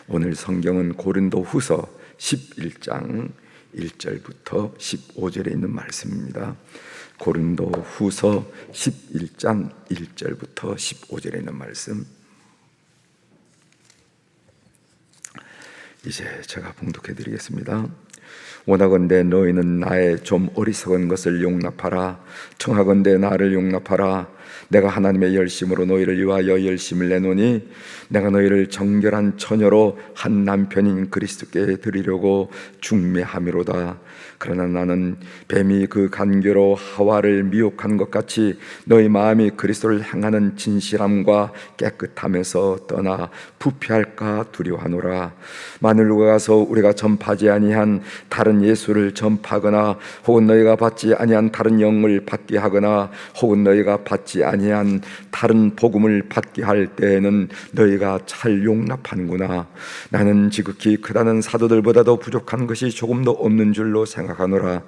오늘 성경은 고린도후서 11장 1절부터 15절에 있는 말씀입니다. 고린도후서 11장 1절부터 15절에 있는 말씀, 이제 제가 봉독해 드리겠습니다. 원하건대 너희는 나의 좀 어리석은 것을 용납하라. 청하건대 나를 용납하라. 내가 하나님의 열심으로 너희를 위하여 열심을 내노니 내가 너희를 정결한 처녀로 한 남편인 그리스도께 드리려고 중매함이로다. 그러나 나는 뱀이 그 간교로 하와를 미혹한 것 같이 너희 마음이 그리스도를 향하는 진실함과 깨끗함에서 떠나 부패할까 두려워하노라. 만일 누가 가서 우리가 전파하지 아니한 다른 예수를 전파하거나 혹은 너희가 받지 아니한 다른 영을 받게 하거나 혹은 너희가 받지 아니한 다른 복음을 받게 할 때에는 너희가 잘 용납하는구나. 나는 지극히 크다는 사도들보다도 부족한 것이 조금도 없는 줄로 생각하노라.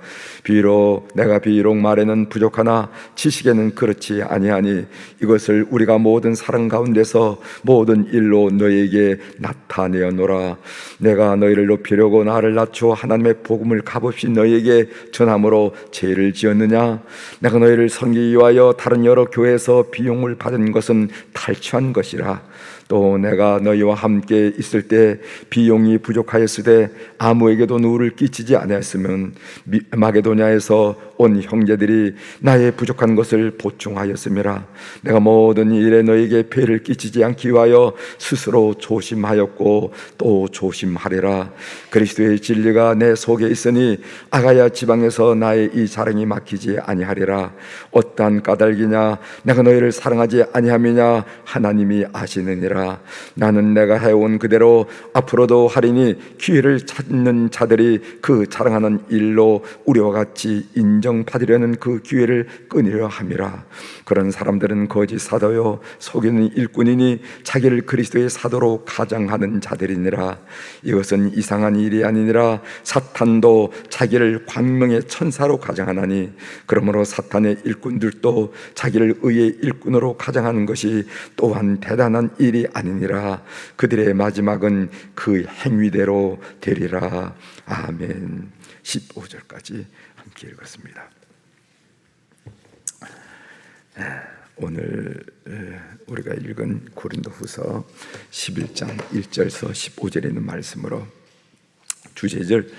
내가 비록 말에는 부족하나 지식에는 그렇지 아니하니 이것을 우리가 모든 사랑 가운데서 모든 일로 너희에게 나타내어노라. 내가 너희를 높이려고 나를 낮추어 하나님의 복음을 값없이 너희에게 전함으로 죄를 지었느냐? 내가 너희를 섬기기 위하여 다른 여러 교회에서 비용을 받은 것은 탈취한 것이라. 또 내가 너희와 함께 있을 때 비용이 부족하였을 때 아무에게도 누를 끼치지 아니하였으면 마게도냐에서 온 형제들이 나의 부족한 것을 보충하였음이라. 내가 모든 일에 너희에게 폐를 끼치지 않기 위하여 스스로 조심하였고 또 조심하리라. 그리스도의 진리가 내 속에 있으니 아가야 지방에서 나의 이 자랑이 막히지 아니하리라. 어떠한 까닭이냐? 내가 너희를 사랑하지 아니함이냐? 하나님이 아시느니라. 나는 내가 해온 그대로 앞으로도 하리니 기회를 찾는 자들이 그 자랑하는 일로 우리와 같이 인정받으려는 그 기회를 끊으려 함이라. 그런 사람들은 거짓 사도요 속이는 일꾼이니 자기를 그리스도의 사도로 가장하는 자들이니라. 이것은 이상한 일이 아니니라. 사탄도 자기를 광명의 천사로 가장하나니 그러므로 사탄의 일꾼들도 자기를 의의 일꾼으로 가장하는 것이 또한 대단한 일이 아니니라. 그들의 마지막은 그 행위대로 되리라. 아멘. 15절까지 함께 읽었습니다. 오늘 우리가 읽은 고린도후서 11장 1절에서 15절에 있는 말씀으로 주제절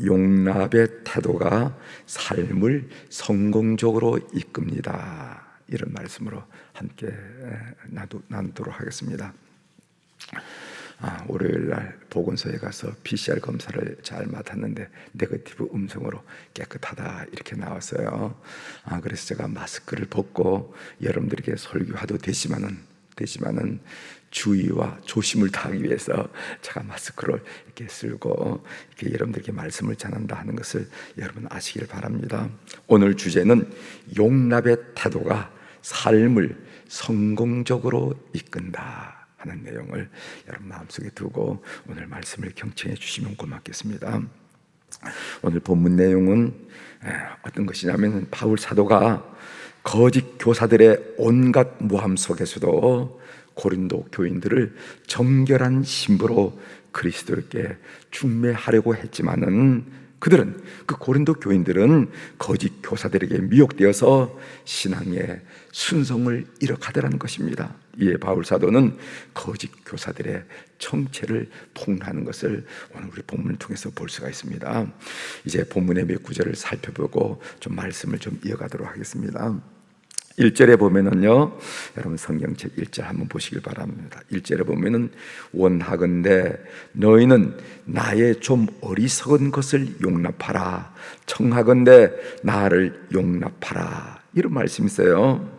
용납의 태도가 삶을 성공적으로 이끕니다, 이런 말씀으로 함께 나누도록 하겠습니다. 월요일날 보건소에 가서 PCR 검사를 잘 맡았는데 네거티브 음성으로 깨끗하다 이렇게 나왔어요. 그래서 제가 마스크를 벗고 여러분들에게 설교하도 되지만은 주의와 조심을 다하기 위해서 제가 마스크를 이렇게 쓰고 이렇게 여러분들에게 말씀을 전한다 하는 것을 여러분 아시길 바랍니다. 오늘 주제는 용납의 태도가 삶을 성공적으로 이끈다 하는 내용을 여러분 마음속에 두고 오늘 말씀을 경청해 주시면 고맙겠습니다. 오늘 본문 내용은 어떤 것이냐면 바울 사도가 거짓 교사들의 온갖 모함 속에서도 고린도 교인들을 정결한 신부로 그리스도께 중매하려고 했지만은 그 고린도 교인들은 거짓 교사들에게 미혹되어서 신앙의 순성을 잃어가더라는 것입니다. 이에 바울 사도는 거짓 교사들의 정체를 폭로하는 것을 오늘 우리 본문을 통해서 볼 수가 있습니다. 이제 본문의 몇 구절을 살펴보고 좀 말씀을 좀 이어가도록 하겠습니다. 1절에 보면은요, 여러분 성경책 1절 한번 보시길 바랍니다. 1절에 보면은 원하건대 너희는 나의 좀 어리석은 것을 용납하라. 청하건대 나를 용납하라. 이런 말씀이 있어요.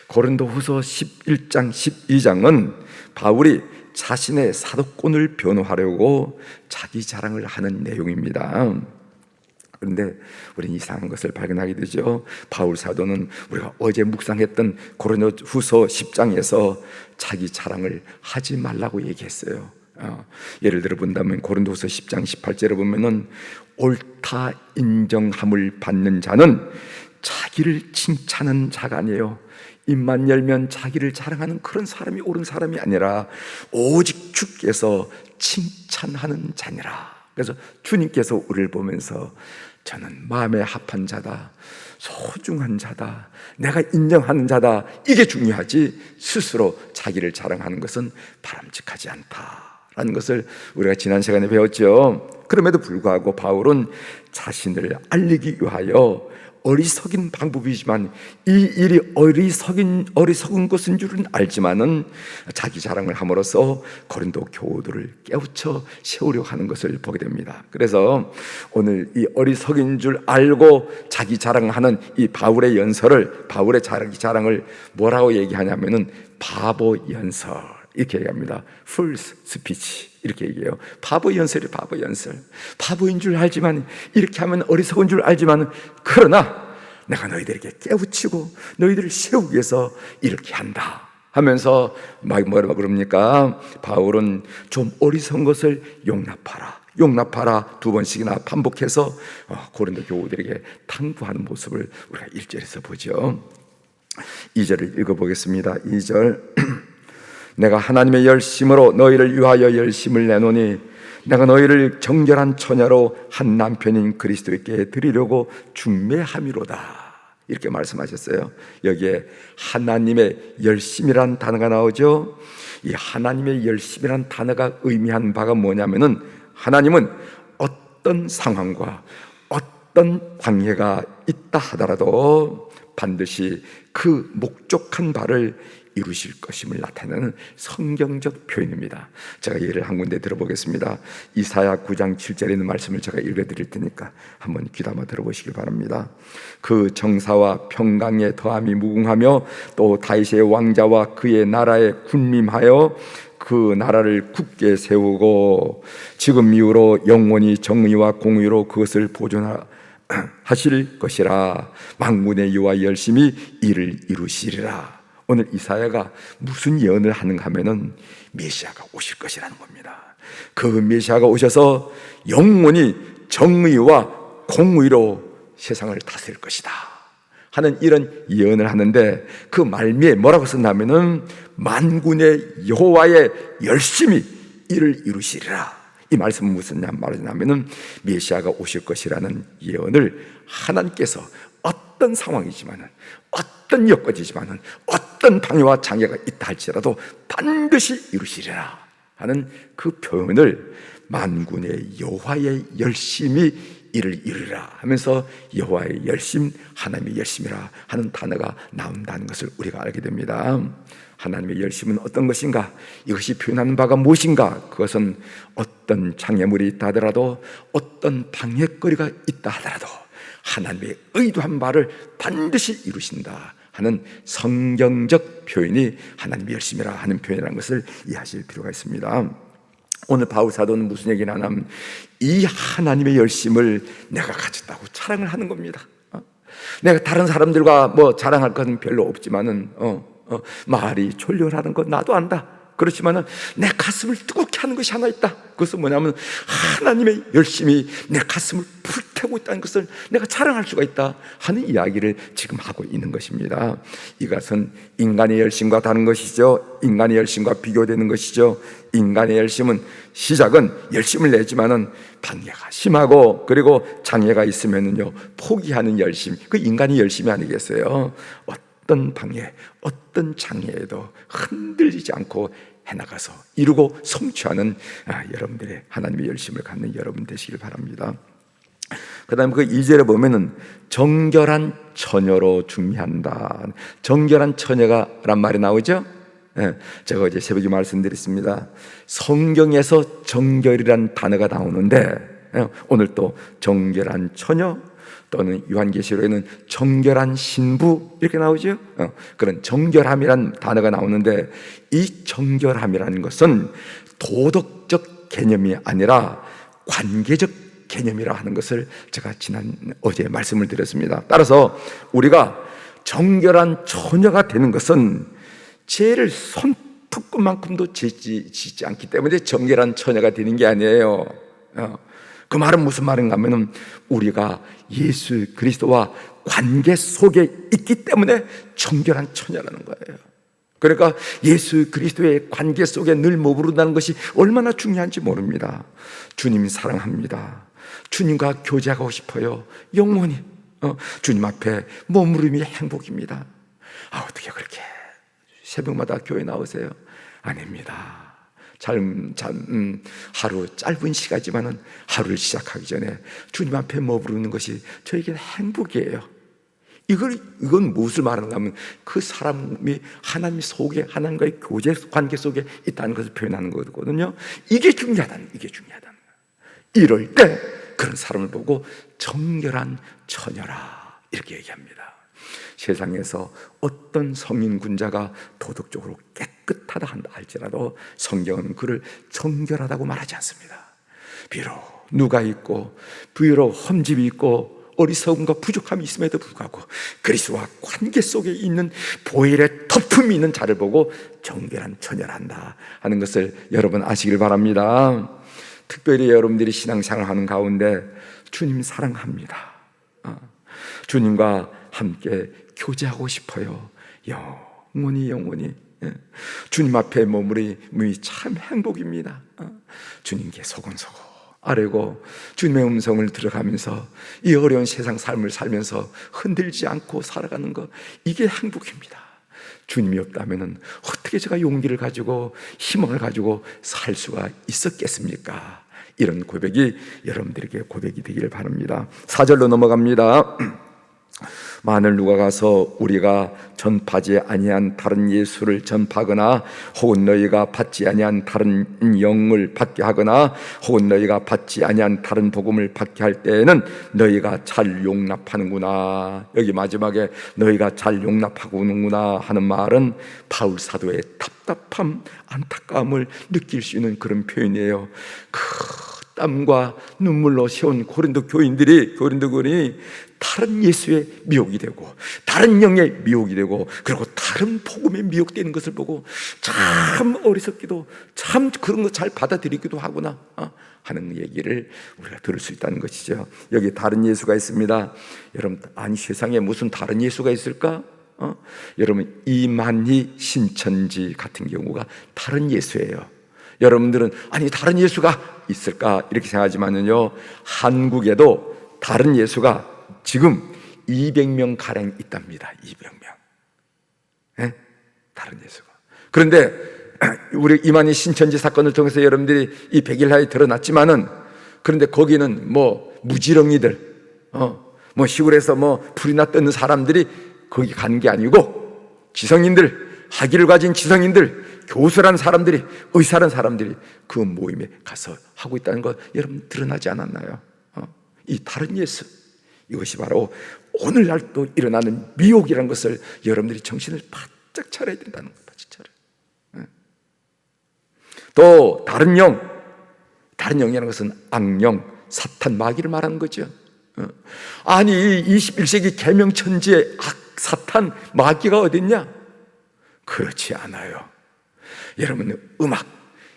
고린도후서 11장 12장은 바울이 자신의 사도권을 변호하려고 자기 자랑을 하는 내용입니다. 그런데 우리는 이상한 것을 발견하게 되죠. 바울 사도는 우리가 어제 묵상했던 고린도후서 10장에서 자기 자랑을 하지 말라고 얘기했어요. 예를 들어 본다면 고린도후서 10장 18절에 보면은 옳다 인정함을 받는 자는 자기 자기를 칭찬하는 자가 아니에요. 입만 열면 자기를 자랑하는 그런 사람이 옳은 사람이 아니라 오직 주께서 칭찬하는 자니라. 그래서 주님께서 우리를 보면서 저는 마음에 합한 자다, 소중한 자다, 내가 인정하는 자다, 이게 중요하지 스스로 자기를 자랑하는 것은 바람직하지 않다라는 것을 우리가 지난 시간에 배웠죠. 그럼에도 불구하고 바울은 자신을 알리기 위하여 어리석인 방법이지만 이 일이 어리석은 것인 줄은 알지만은 자기 자랑을 함으로써 고린도 교우들을 깨우쳐 세우려고 하는 것을 보게 됩니다. 그래서 오늘 이 어리석인 줄 알고 자기 자랑하는 이 바울의 자랑을 뭐라고 얘기하냐면은 바보 연설 이렇게 얘기합니다. Fool's speech 이렇게 얘기해요. 바보 연설이 바보 연설. 바보인 줄 알지만, 이렇게 하면 어리석은 줄 알지만, 그러나 내가 너희들에게 깨우치고 너희들을 세우기 위해서 이렇게 한다 하면서 막 뭐라고 그럽니까? 바울은 좀 어리석은 것을 용납하라 두 번씩이나 반복해서 고린도 교우들에게 당부하는 모습을 우리가 1절에서 보죠. 2절을 읽어보겠습니다. 2절 내가 하나님의 열심으로 너희를 위하여 열심을 내노니 내가 너희를 정결한 처녀로 한 남편인 그리스도께 드리려고 중매함이로다 이렇게 말씀하셨어요. 여기에 하나님의 열심이란 단어가 나오죠. 이 하나님의 열심이란 단어가 의미하는 바가 뭐냐면은 하나님은 어떤 상황과 어떤 관계가 있다 하더라도 반드시 그 목적한 바를 이루실 것임을 나타내는 성경적 표현입니다. 제가 예를 한 군데 들어보겠습니다. 이사야 9장 7절에 있는 말씀을 제가 읽어드릴 테니까 한번 귀담아 들어보시기 바랍니다. 그 정사와 평강의 더함이 무궁하며 또 다윗의 왕자와 그의 나라에 군림하여 그 나라를 굳게 세우고 지금 이후로 영원히 정의와 공의로 그것을 보존하실 것이라. 만군의 여호와 열심히 이를 이루시리라. 오늘 이사야가 무슨 예언을 하는가 하면은 메시아가 오실 것이라는 겁니다. 그 메시아가 오셔서 영원히 정의와 공의로 세상을 다스릴 것이다 하는 이런 예언을 하는데, 그 말미에 뭐라고 썼냐면은 만군의 여호와의 열심히 이를 이루시리라. 이 말씀은 무슨 말이냐면은 메시아가 오실 것이라는 예언을 하나님께서 어떤 상황이지만은, 어떤 여건이지만은, 어떤 방해와 장애가 있다 할지라도 반드시 이루시리라 하는 그 표현을 만군의 여호와의 열심이 이를 이루리라 하면서 여호와의 열심, 하나님의 열심이라 하는 단어가 나온다는 것을 우리가 알게 됩니다. 하나님의 열심은 어떤 것인가? 이것이 표현하는 바가 무엇인가? 그것은 어떤 장애물이 있다 하더라도, 어떤 방해거리가 있다 하더라도 하나님의 의도한 바를 반드시 이루신다 하는 성경적 표현이 하나님의 열심이라 하는 표현이라는 것을 이해하실 필요가 있습니다. 오늘 바울 사도는 무슨 얘기를 하냐면 이 하나님의 열심을 내가 가졌다고 자랑을 하는 겁니다. 내가 다른 사람들과 뭐 자랑할 건 별로 없지만은 말이 졸렬하는 건 나도 안다. 그렇지만은 내 가슴을 뜨겁게 하는 것이 하나 있다. 그것은 뭐냐면 하나님의 열심이 내 가슴을 불태우고 있다는 것을 내가 자랑할 수가 있다 하는 이야기를 지금 하고 있는 것입니다. 이것은 인간의 열심과 다른 것이죠. 인간의 열심과 비교되는 것이죠. 인간의 열심은 시작은 열심을 내지만은 방해가 심하고, 그리고 장애가 있으면은요 포기하는 열심, 그 인간의 열심이 아니겠어요. 어떤 방해, 어떤 장애에도 흔들리지 않고 해나가서 이루고 성취하는 여러분들의 하나님의 열심을 갖는 여러분 되시길 바랍니다. 그 다음에 그 2절에 보면은 정결한 처녀로 중매한다. 정결한 처녀가란 말이 나오죠. 제가 어제 새벽에 말씀드렸습니다. 성경에서 정결이란 단어가 나오는데 오늘 또 정결한 처녀 또는 요한계시록에는 정결한 신부 이렇게 나오죠. 그런 정결함이란 단어가 나오는데, 이 정결함이라는 것은 도덕적 개념이 아니라 관계적 개념이라 하는 것을 제가 어제 말씀을 드렸습니다. 따라서 우리가 정결한 처녀가 되는 것은 죄를 손톱만큼도 짓지 않기 때문에 정결한 처녀가 되는 게 아니에요. 그 말은 무슨 말인가 하면은 우리가 예수 그리스도와 관계 속에 있기 때문에 정결한 처녀라는 거예요. 그러니까 예수 그리스도의 관계 속에 늘 머무른다는 것이 얼마나 중요한지 모릅니다. 주님 사랑합니다. 주님과 교제하고 싶어요. 영원히 주님 앞에 머무름이 행복입니다. 어떻게 그렇게 새벽마다 교회 나오세요? 아닙니다. 하루 짧은 시간이지만은 하루를 시작하기 전에 주님 앞에 머무르는 것이 저에게는 행복이에요. 이건 무엇을 말하는가 하면 그 사람이 하나님 속에, 하나님과의 교제 관계 속에 있다는 것을 표현하는 거거든요. 이게 중요하다는 거예요. 이럴 때 그런 사람을 보고 정결한 처녀라 이렇게 얘기합니다. 세상에서 어떤 성인 군자가 도덕적으로 깨끗하다 한다 할지라도 성경은 그를 정결하다고 말하지 않습니다. 비록 누가 있고 비록 험집이 있고 어리석음과 부족함이 있음에도 불구하고 그리스도와 관계 속에 있는 보혈의 덮음이 있는 자를 보고 정결한 처녀란다 하는 것을 여러분 아시길 바랍니다. 특별히 여러분들이 신앙생활하는 가운데 주님 사랑합니다. 주님과 함께 교제하고 싶어요. 영원히 주님 앞에 머무림이 참 행복입니다. 주님께 소곤소곤 아뢰고 주님의 음성을 들어가면서 이 어려운 세상 삶을 살면서 흔들지 않고 살아가는 것, 이게 행복입니다. 주님이 없다면 어떻게 제가 용기를 가지고 희망을 가지고 살 수가 있었겠습니까? 이런 고백이 여러분들에게 고백이 되기를 바랍니다. 4절로 넘어갑니다. 만일 누가 가서 우리가 전파지 아니한 다른 예수를 전파하거나 혹은 너희가 받지 아니한 다른 영을 받게 하거나 혹은 너희가 받지 아니한 다른 복음을 받게 할 때에는 너희가 잘 용납하는구나. 여기 마지막에 너희가 잘 용납하고는구나 하는 말은 바울 사도의 답답함, 안타까움을 느낄 수 있는 그런 표현이에요. 땀과 눈물로 세운 고린도 교인들이 다른 예수의 미혹이 되고 다른 영의 미혹이 되고 그리고 다른 복음에 미혹되는 것을 보고 참 어리석기도 참 그런 거 잘 받아들이기도 하구나 하는 얘기를 우리가 들을 수 있다는 것이죠. 여기 다른 예수가 있습니다. 여러분, 아니 세상에 무슨 다른 예수가 있을까? 여러분, 이만희 신천지 같은 경우가 다른 예수예요. 여러분들은 아니 다른 예수가 있을까 이렇게 생각하지만요, 한국에도 다른 예수가 지금 200명 가량 있답니다. 200명. 네? 다른 예수가. 그런데 우리 이만희 신천지 사건을 통해서 여러분들이 이 백일하에 드러났지만은, 그런데 거기는 뭐 무지렁이들, 뭐 시골에서 뭐 불이나 뜯는 사람들이 거기 간 게 아니고 지성인들, 학위를 가진 지성인들, 교수라는 사람들이, 의사라는 사람들이 그 모임에 가서 하고 있다는 거 여러분 드러나지 않았나요? 이 다른 예수, 이것이 바로 오늘날 또 일어나는 미혹이라는 것을 여러분들이 정신을 바짝 차려야 된다는 것. 바짝 차려요. 또 다른 영이라는 것은 악령, 사탄, 마귀를 말하는 거죠. 아니 21세기 계명천지의 사탄, 마귀가 어딨냐? 그렇지 않아요. 여러분, 음악,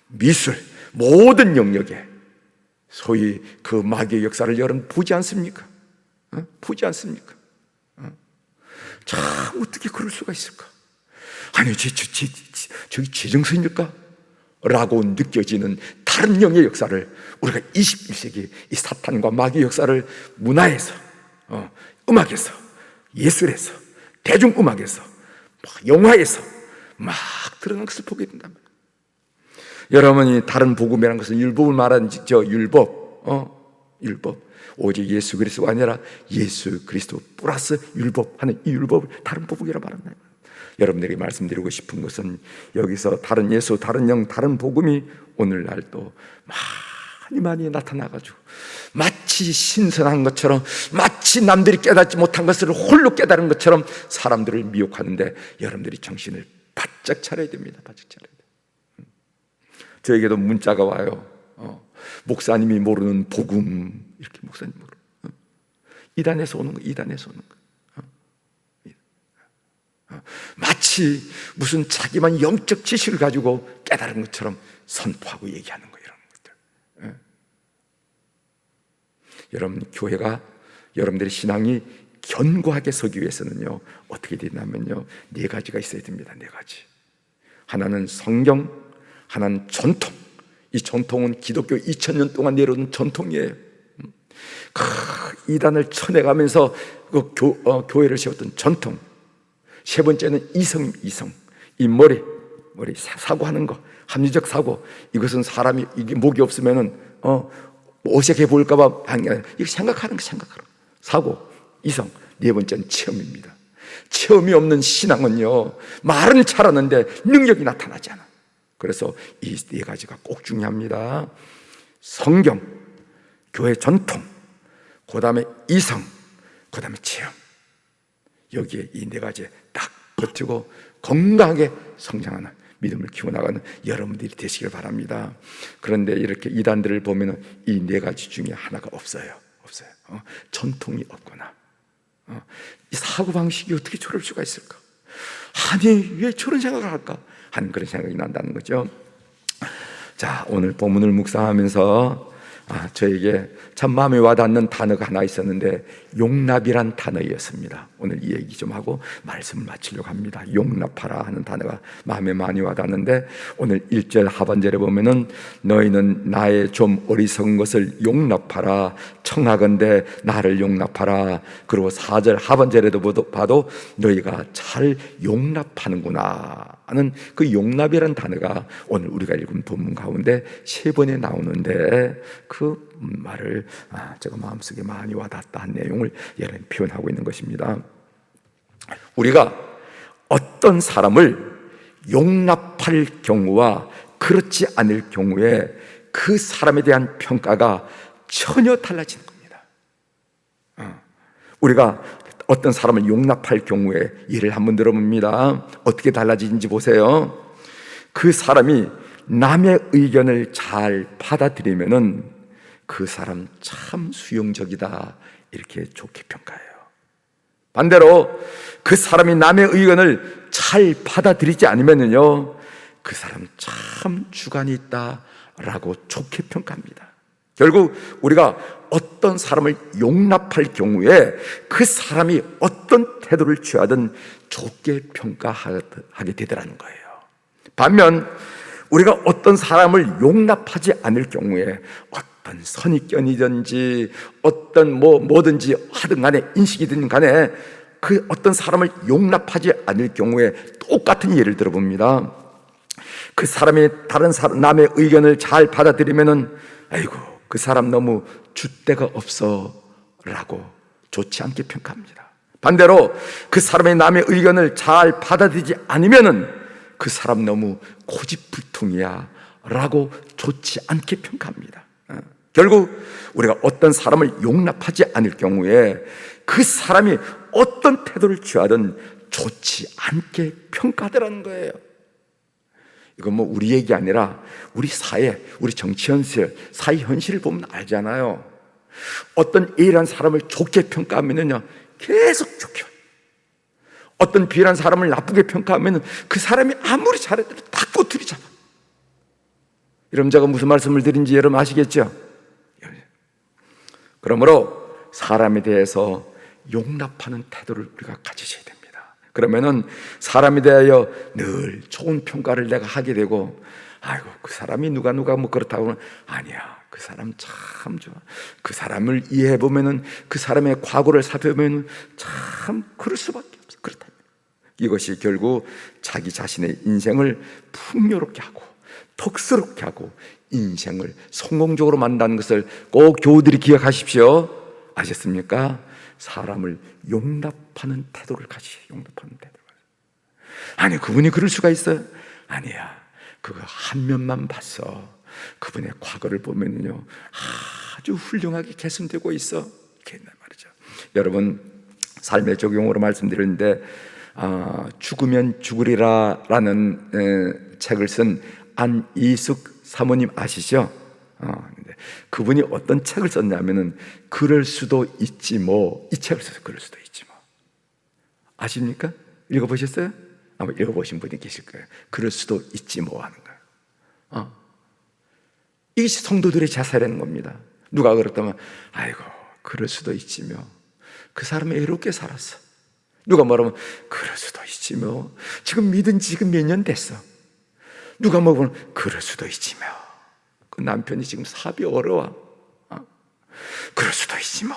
미술, 모든 영역에 소위 그 마귀의 역사를 여러분 보지 않습니까? 보지 않습니까? 참 어떻게 그럴 수가 있을까? 아니 저기 지정선일까? 라고 느껴지는 다른 영의 역사를 우리가 21세기 이 사탄과 마귀의 역사를 문화에서, 음악에서, 예술에서, 대중음악에서, 영화에서 막 드러나는 것을 보게 된단 말이에요. 여러분이 다른 복음이라는 것은 율법을 말하는 율법. 오직 예수 그리스도가 아니라 예수 그리스도 플러스 율법 하는 이 율법을 다른 복음이라 말한다. 여러분들에게 말씀드리고 싶은 것은 여기서 다른 예수, 다른 영, 다른 복음이 오늘날 또 많이 나타나가지고 마치 신선한 것처럼, 마치 남들이 깨닫지 못한 것을 홀로 깨달은 것처럼 사람들을 미혹하는데 여러분들이 정신을 바짝 차려야 됩니다. 바짝 차려야 돼요. 저에게도 문자가 와요. 목사님이 모르는 복음, 이렇게 목사님 모르는 이단에서 오는 거, 이단에서 오는 거. 마치 무슨 자기만 영적 지식을 가지고 깨달은 것처럼 선포하고 얘기하는 거, 이런 것들. 여러분, 교회가, 여러분들의 신앙이 견고하게 서기 위해서는요, 어떻게 되냐면요, 네 가지가 있어야 됩니다. 네 가지. 하나는 성경, 하나는 전통. 이 전통은 기독교 2000년 동안 내려온 전통이에요. 이단을 쳐내가면서 교회를 세웠던 전통. 세 번째는 이성입니다. 이성. 이 머리 사고하는 거, 합리적 사고. 이것은 사람이 이게 목이 없으면은 어색해 보일까봐 이거 생각하는 거, 사고, 이성. 네 번째는 체험입니다. 체험이 없는 신앙은요, 말은 잘하는데 능력이 나타나지 않아. 그래서 이 네 가지가 꼭 중요합니다. 성경, 교회 전통, 그 다음에 이성, 그 다음에 체험. 여기에 이 네 가지에 딱 버티고 건강하게 성장하는, 믿음을 키워나가는 여러분들이 되시길 바랍니다. 그런데 이렇게 이단들을 보면 이 네 가지 중에 하나가 없어요. 전통이 없거나, 이 사고방식이 어떻게 저럴 수가 있을까? 아니, 왜 저런 생각을 할까? 하는 그런 생각이 난다는 거죠. 자, 오늘 본문을 묵상하면서 저에게 참 마음에 와닿는 단어가 하나 있었는데, 용납이란 단어였습니다. 오늘 이 얘기 좀 하고 말씀을 마치려고 합니다. 용납하라 하는 단어가 마음에 많이 와닿는데, 오늘 1절 하반절에 보면은 너희는 나의 좀 어리석은 것을 용납하라, 청하건대 나를 용납하라. 그리고 4절 하반절에도 봐도 너희가 잘 용납하는구나 하는 그 용납이라는 단어가 오늘 우리가 읽은 본문 가운데 3번에 나오는데, 그 말을 제가 마음속에 많이 와닿았다는 내용을 여러분 표현하고 있는 것입니다. 우리가 어떤 사람을 용납할 경우와 그렇지 않을 경우에 그 사람에 대한 평가가 전혀 달라지는 겁니다. 우리가 어떤 사람을 용납할 경우에 예를 한번 들어봅니다. 어떻게 달라지는지 보세요. 그 사람이 남의 의견을 잘 받아들이면은 그 사람 참 수용적이다, 이렇게 좋게 평가해요. 반대로 그 사람이 남의 의견을 잘 받아들이지 않으면요, 그 사람 참 주관이 있다라고 좋게 평가합니다. 결국 우리가 어떤 사람을 용납할 경우에 그 사람이 어떤 태도를 취하든 좋게 평가하게 되더라는 거예요. 반면 우리가 어떤 사람을 용납하지 않을 경우에 어떤 선입견이든지 어떤 뭐든지 하든 간에, 인식이든 간에 그 어떤 사람을 용납하지 않을 경우에 똑같은 예를 들어봅니다. 그 사람이 다른 사람, 남의 의견을 잘 받아들이면은 아이고 그 사람 너무 줏대가 없어 라고 좋지 않게 평가합니다. 반대로 그 사람의 남의 의견을 잘 받아들이지 않으면은 그 사람 너무 고집불통이야 라고 좋지 않게 평가합니다. 결국 우리가 어떤 사람을 용납하지 않을 경우에 그 사람이 어떤 태도를 취하든 좋지 않게 평가하더라는 거예요. 이건 뭐 우리 얘기 아니라 우리 사회, 우리 정치 현실, 사회 현실을 보면 알잖아요. 어떤 A라는 사람을 좋게 평가하면요 계속 좋게, 어떤 B라는 사람을 나쁘게 평가하면 그 사람이 아무리 잘해도 다 꼬투리 잡아. 여러분, 제가 무슨 말씀을 드린지 여러분 아시겠죠? 그러므로 사람에 대해서 용납하는 태도를 우리가 가지셔야 됩니다. 그러면은 사람에 대하여 늘 좋은 평가를 내가 하게 되고, 아이고 그 사람이 누가 뭐 그렇다고 하면 아니야, 그 사람 참 좋아. 그 사람을 이해해 보면은, 그 사람의 과거를 살펴보면 참 그럴 수밖에 없어. 그렇다. 이것이 결국 자기 자신의 인생을 풍요롭게 하고 덕스럽게 하고 인생을 성공적으로 만든다는 것을 꼭 교우들이 기억하십시오. 아셨습니까? 사람을 용납하는 태도를 가지세요. 용납하는 태도를. 아니 그분이 그럴 수가 있어요? 아니야, 그거 한 면만 봤어. 그분의 과거를 보면요 아주 훌륭하게 개선되고 있어. 이렇게 말이죠. 여러분, 삶의 적용으로 말씀드리는데 죽으면 죽으리라 라는 책을 쓴 안이숙 사모님 아시죠? 그분이 어떤 책을 썼냐면은 그럴 수도 있지 뭐, 이 책을 써서 그럴 수도 있지 뭐. 아십니까? 읽어보셨어요? 아마 읽어보신 분이 계실 거예요. 그럴 수도 있지 뭐 하는 거예요. 이것이 성도들의 자세라는 겁니다. 누가 그렇다면 아이고 그럴 수도 있지며, 그 사람은 애롭게 살았어. 누가 말하면 그럴 수도 있지 뭐, 지금 믿은 지 지금 몇 년 됐어. 누가 먹으면 그럴 수도 있지 뭐, 그 남편이 지금 사업이 어려워, 그럴 수도 있지 뭐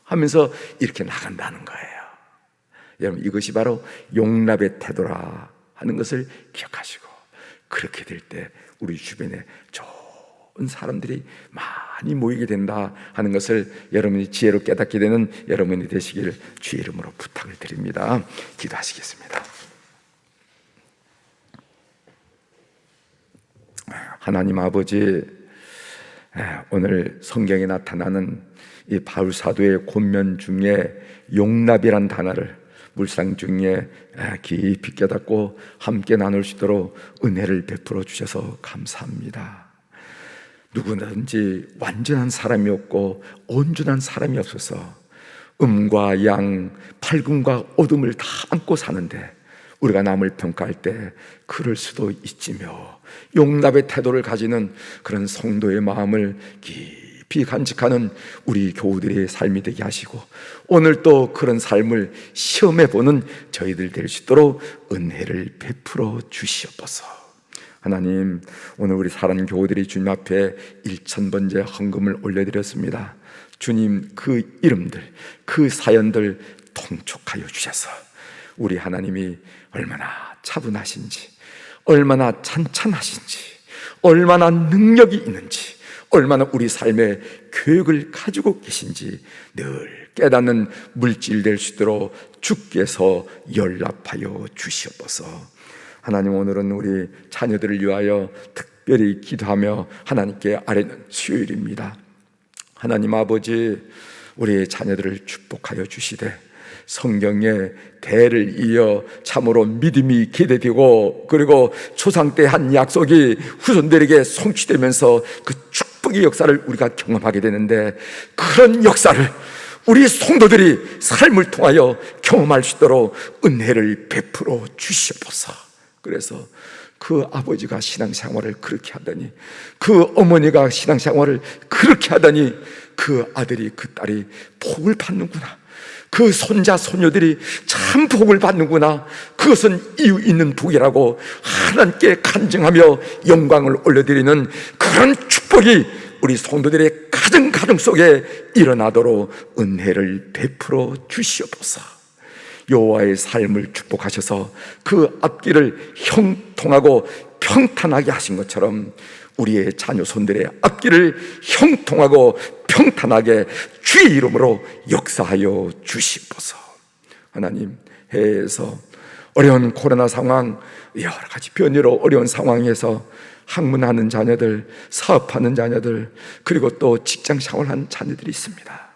하면서 이렇게 나간다는 거예요. 여러분, 이것이 바로 용납의 태도라 하는 것을 기억하시고, 그렇게 될 때 우리 주변에 좋은 사람들이 많이 모이게 된다 하는 것을 여러분이 지혜로 깨닫게 되는 여러분이 되시길 주의 이름으로 부탁을 드립니다. 기도하시겠습니다. 하나님 아버지, 오늘 성경에 나타나는 이 바울 사도의 권면 중에 용납이란 단어를 묵상 중에 깊이 깨닫고 함께 나눌 수 있도록 은혜를 베풀어 주셔서 감사합니다. 누구든지 완전한 사람이 없고 온전한 사람이 없어서 음과 양, 밝음과 어둠을 다 안고 사는데 우리가 남을 평가할 때 그럴 수도 있지며, 용납의 태도를 가지는 그런 성도의 마음을 깊이 간직하는 우리 교우들의 삶이 되게 하시고, 오늘 또 그런 삶을 시험해보는 저희들 될 수 있도록 은혜를 베풀어 주시옵소서. 하나님, 오늘 우리 사랑하는 교우들이 주님 앞에 1000번째 헌금을 올려드렸습니다. 주님, 그 이름들, 그 사연들 통촉하여 주셔서 우리 하나님이 얼마나 차분하신지, 얼마나 찬찬하신지, 얼마나 능력이 있는지, 얼마나 우리 삶의 교육을 가지고 계신지 늘 깨닫는 물질 될 수 있도록 주께서 연락하여 주시옵소서. 하나님, 오늘은 우리 자녀들을 위하여 특별히 기도하며 하나님께 아뢰는 수요일입니다. 하나님 아버지, 우리 자녀들을 축복하여 주시되 성경의 대를 이어 참으로 믿음이 기대되고, 그리고 조상 때 한 약속이 후손들에게 성취되면서 그 축복의 역사를 우리가 경험하게 되는데, 그런 역사를 우리 성도들이 삶을 통하여 경험할 수 있도록 은혜를 베풀어 주시옵소서. 그래서 그 아버지가 신앙생활을 그렇게 하더니, 그 어머니가 신앙생활을 그렇게 하더니 그 아들이 그 딸이 복을 받는구나, 그 손자 손녀들이 참 복을 받는구나, 그것은 이유 있는 복이라고 하나님께 간증하며 영광을 올려드리는 그런 축복이 우리 성도들의 가정 속에 일어나도록 은혜를 베풀어 주시옵소서. 여호와의 삶을 축복하셔서 그 앞길을 형통하고 평탄하게 하신 것처럼 우리의 자녀손들의 앞길을 형통하고 평탄하게 주의 이름으로 역사하여 주시옵소서. 하나님, 해외에서 어려운 코로나 상황, 여러 가지 변이로 어려운 상황에서 학문하는 자녀들, 사업하는 자녀들, 그리고 또 직장 생활하는 자녀들이 있습니다.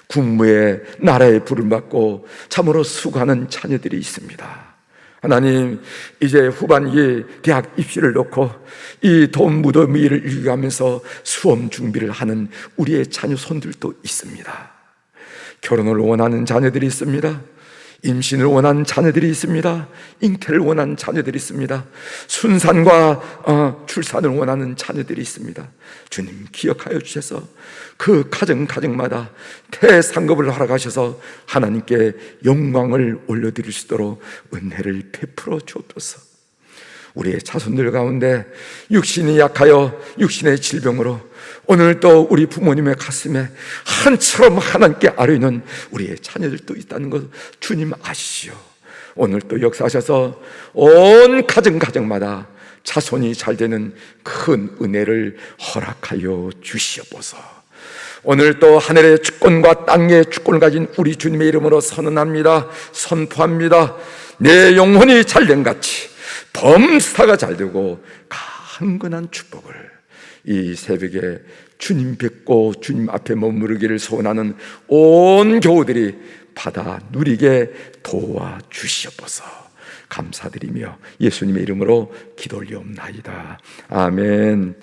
국무의 나라의 부름을 받고 참으로 수고하는 자녀들이 있습니다. 하나님, 이제 후반기 대학 입시를 놓고 이 돈 무더미를 일구면서 수험 준비를 하는 우리의 자녀 손들도 있습니다. 결혼을 원하는 자녀들이 있습니다. 임신을 원하는 자녀들이 있습니다. 잉태를 원하는 자녀들이 있습니다. 순산과 출산을 원하는 자녀들이 있습니다. 주님, 기억하여 주셔서 그 가정마다 태상급을 허락하셔서 하나님께 영광을 올려드릴 수 있도록 은혜를 베풀어 주옵소서. 우리의 자손들 가운데 육신이 약하여 육신의 질병으로 오늘 또 우리 부모님의 가슴에 한처럼 하나님께 아뢰는 우리의 자녀들도 있다는 것 주님 아시지요. 오늘 또 역사하셔서 온 가정마다 자손이 잘 되는 큰 은혜를 허락하여 주시옵소서. 오늘 또 하늘의 주권과 땅의 주권을 가진 우리 주님의 이름으로 선언합니다. 선포합니다. 내 영혼이 잘된 같이 범사가 잘되고 강건한 축복을 이 새벽에 주님 뵙고 주님 앞에 머무르기를 소원하는 온 교우들이 받아 누리게 도와주시옵소서. 감사드리며 예수님의 이름으로 기도 올리옵나이다. 아멘.